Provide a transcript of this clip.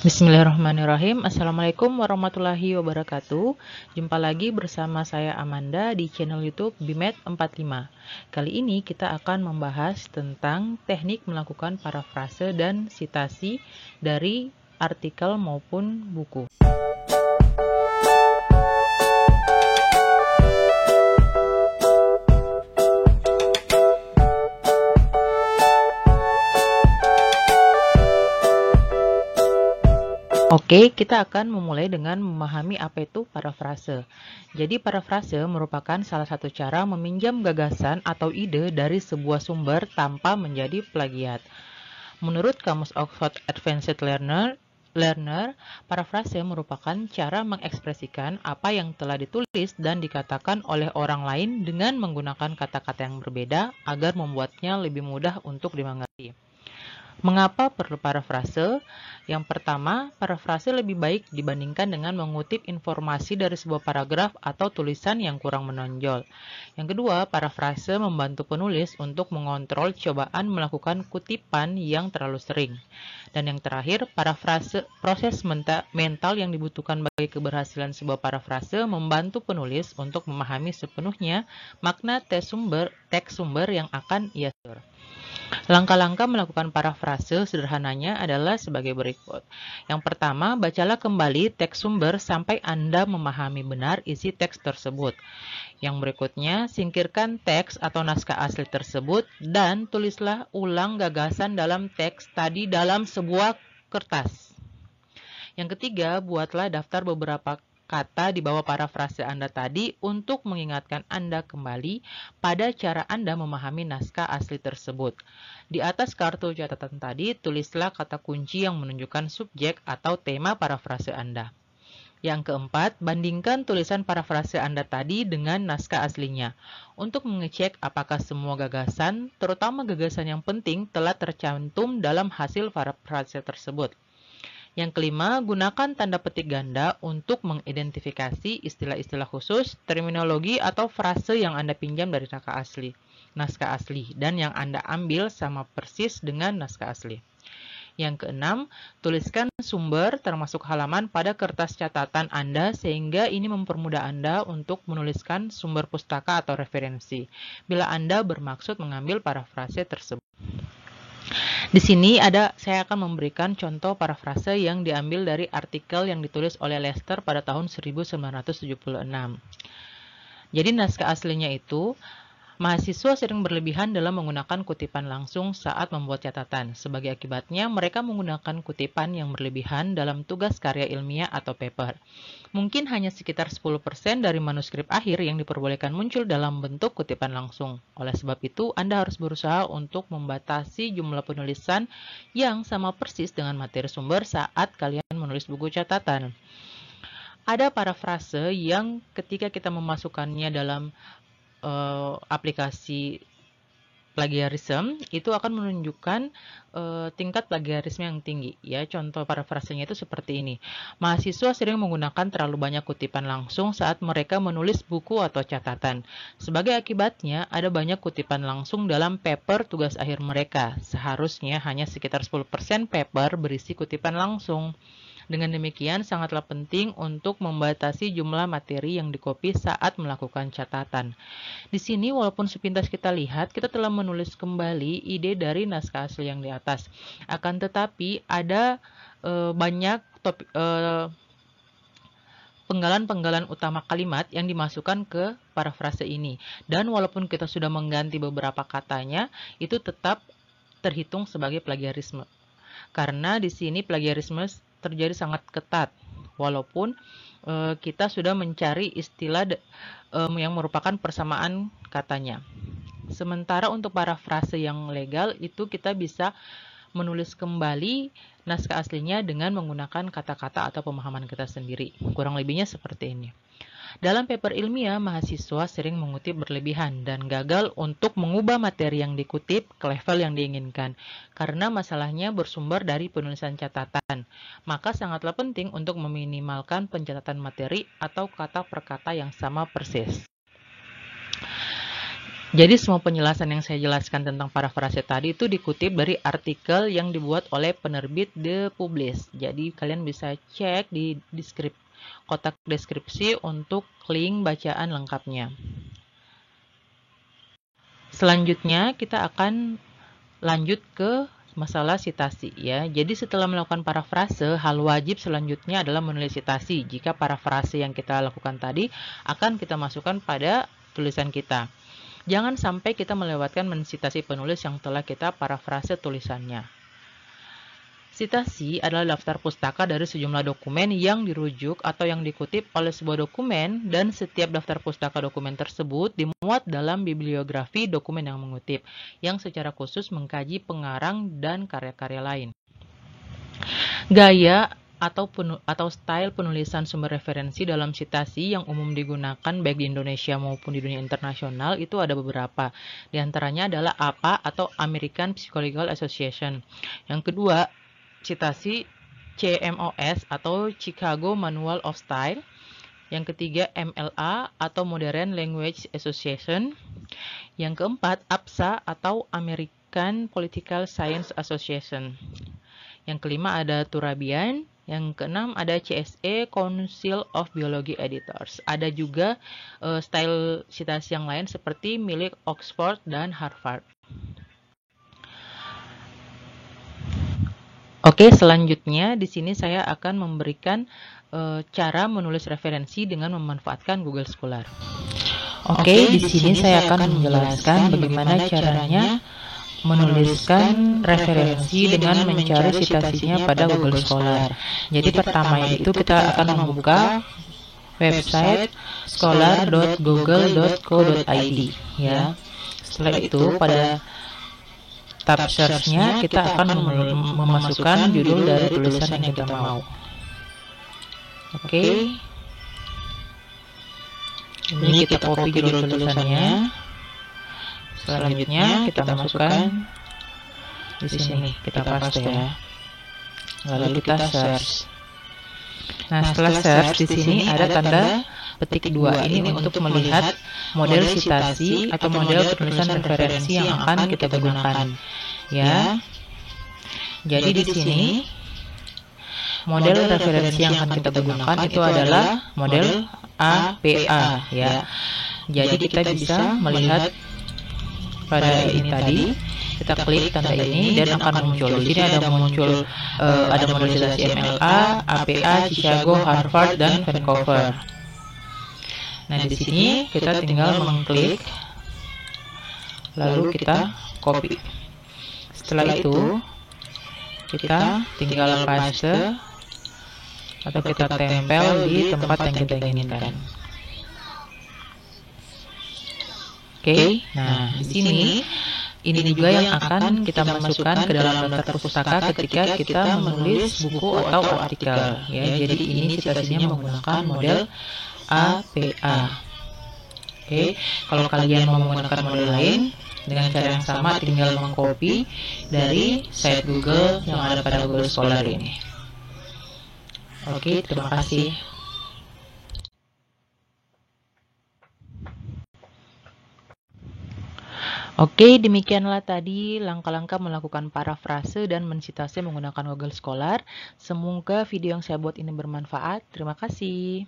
Bismillahirrahmanirrahim. Assalamualaikum warahmatullahi wabarakatuh. Jumpa lagi bersama saya Amanda di channel YouTube Bimet 45. Kali ini kita akan membahas tentang teknik melakukan parafrase dan sitasi dari artikel maupun buku. Oke, kita akan memulai dengan memahami apa itu parafrase. Jadi parafrase merupakan salah satu cara meminjam gagasan atau ide dari sebuah sumber tanpa menjadi plagiat. Menurut Kamus Oxford Advanced Learner, parafrase merupakan cara mengekspresikan apa yang telah ditulis dan dikatakan oleh orang lain dengan menggunakan kata-kata yang berbeda agar membuatnya lebih mudah untuk dimengerti. Mengapa perlu parafrase? Yang pertama, parafrase lebih baik dibandingkan dengan mengutip informasi dari sebuah paragraf atau tulisan yang kurang menonjol. Yang kedua, parafrase membantu penulis untuk mengontrol cobaan melakukan kutipan yang terlalu sering. Dan yang terakhir, proses mental yang dibutuhkan bagi keberhasilan sebuah parafrase membantu penulis untuk memahami sepenuhnya makna teks sumber yang akan ia tutur. Langkah-langkah melakukan parafrase sederhananya adalah sebagai berikut. Yang pertama, bacalah kembali teks sumber sampai Anda memahami benar isi teks tersebut. Yang berikutnya, singkirkan teks atau naskah asli tersebut dan tulislah ulang gagasan dalam teks tadi dalam sebuah kertas. Yang ketiga, buatlah daftar beberapa kata di bawah parafrase Anda tadi untuk mengingatkan Anda kembali pada cara Anda memahami naskah asli tersebut. Di atas kartu catatan tadi, tulislah kata kunci yang menunjukkan subjek atau tema parafrase Anda. Yang keempat, bandingkan tulisan parafrase Anda tadi dengan naskah aslinya untuk mengecek apakah semua gagasan, terutama gagasan yang penting, telah tercantum dalam hasil parafrase tersebut. Yang kelima, gunakan tanda petik ganda untuk mengidentifikasi istilah-istilah khusus, terminologi, atau frase yang Anda pinjam dari naskah asli, dan yang Anda ambil sama persis dengan naskah asli. Yang keenam, tuliskan sumber termasuk halaman pada kertas catatan Anda sehingga ini mempermudah Anda untuk menuliskan sumber pustaka atau referensi, bila Anda bermaksud mengambil parafrase tersebut. Di sini saya akan memberikan contoh parafrase yang diambil dari artikel yang ditulis oleh Lester pada tahun 1976. Jadi naskah aslinya itu, mahasiswa sering berlebihan dalam menggunakan kutipan langsung saat membuat catatan. Sebagai akibatnya, mereka menggunakan kutipan yang berlebihan dalam tugas karya ilmiah atau paper. Mungkin hanya sekitar 10% dari manuskrip akhir yang diperbolehkan muncul dalam bentuk kutipan langsung. Oleh sebab itu, Anda harus berusaha untuk membatasi jumlah penulisan yang sama persis dengan materi sumber saat kalian menulis buku catatan. Ada parafrase yang ketika kita memasukkannya dalam aplikasi plagiarisme itu akan menunjukkan tingkat plagiarisme yang tinggi ya. Contoh parafrasenya itu seperti ini. Mahasiswa sering menggunakan terlalu banyak kutipan langsung saat mereka menulis buku atau catatan. Sebagai akibatnya ada banyak kutipan langsung dalam paper tugas akhir mereka. Seharusnya hanya sekitar 10% paper berisi kutipan langsung. Dengan demikian, sangatlah penting untuk membatasi jumlah materi yang dikopi saat melakukan catatan. Di sini, walaupun sepintas kita lihat, kita telah menulis kembali ide dari naskah asli yang di atas. Akan tetapi, ada banyak penggalan-penggalan utama kalimat yang dimasukkan ke parafrase ini. Dan walaupun kita sudah mengganti beberapa katanya, itu tetap terhitung sebagai plagiarisme. Karena di sini plagiarisme terjadi sangat ketat, walaupun kita sudah mencari istilah yang merupakan persamaan katanya. Sementara untuk parafrase yang legal itu kita bisa menulis kembali naskah aslinya dengan menggunakan kata-kata atau pemahaman kita sendiri. Kurang lebihnya seperti ini. Dalam paper ilmiah, mahasiswa sering mengutip berlebihan dan gagal untuk mengubah materi yang dikutip ke level yang diinginkan. Karena masalahnya bersumber dari penulisan catatan, maka sangatlah penting untuk meminimalkan pencatatan materi atau kata per kata yang sama persis. Jadi semua penjelasan yang saya jelaskan tentang parafrase tadi itu dikutip dari artikel yang dibuat oleh penerbit The Publish. Jadi kalian bisa cek di kotak deskripsi untuk link bacaan lengkapnya. Selanjutnya kita akan lanjut ke masalah sitasi ya. Jadi setelah melakukan parafrase, hal wajib selanjutnya adalah menulis sitasi. Jika parafrase yang kita lakukan tadi akan kita masukkan pada tulisan kita. Jangan sampai kita melewatkan mensitasi penulis yang telah kita parafrase tulisannya. Sitasi adalah daftar pustaka dari sejumlah dokumen yang dirujuk atau yang dikutip oleh sebuah dokumen, dan setiap daftar pustaka dokumen tersebut dimuat dalam bibliografi dokumen yang mengutip, yang secara khusus mengkaji pengarang dan karya-karya lain. Gaya atau style penulisan sumber referensi dalam sitasi yang umum digunakan baik di Indonesia maupun di dunia internasional itu ada beberapa. Di antaranya adalah APA atau American Psychological Association. Yang kedua, sitasi CMOS atau Chicago Manual of Style. Yang ketiga, MLA atau Modern Language Association. Yang keempat, APSA atau American Political Science Association. Yang kelima ada Turabian. Yang keenam ada CSE, Council of Biology Editors. Ada juga style sitasi yang lain seperti milik Oxford dan Harvard. Oke, selanjutnya di sini saya akan memberikan cara menulis referensi dengan memanfaatkan Google Scholar. Oke, di sini saya akan menjelaskan bagaimana caranya menuliskan referensi dengan mencari citasinya pada Google Scholar. Jadi pertama itu kita akan membuka website scholar.google.co.id ya. Setelah itu pada tab search-nya kita akan memasukkan judul dari tulisan yang kita mau. Oke. Ini kita copy judul tulisannya. Selanjutnya kita masukkan di sini, kita paste ya. Lalu kita search. Nah, setelah search di sini ada tanda petik 2. Ini untuk melihat model citasi atau model penulisan referensi yang akan kita gunakan. Ya. Jadi di sini model referensi yang akan kita gunakan itu adalah model APA ya. Jadi kita bisa melihat pada ini tadi, kita klik tanda ini dan akan muncul. Di sini ada ada model citasi MLA, APA, Chicago, Harvard, dan Vancouver. Nah, di sini kita tinggal mengklik, lalu kita copy. Setelah itu, kita tinggal paste atau kita tempel di tempat yang kita inginkan. Oke, nah di sini ini juga yang akan kita masukkan ke dalam daftar pustaka ketika kita menulis buku atau artikel ya. Jadi ini citasinya menggunakan model APA. Oke, kalau kalian mau menggunakan model lain dengan cara yang sama tinggal mengcopy dari site Google yang ada pada Google Scholar ini. Oke, terima kasih. Oke, demikianlah tadi langkah-langkah melakukan parafrase dan mensitasi menggunakan Google Scholar. Semoga video yang saya buat ini bermanfaat. Terima kasih.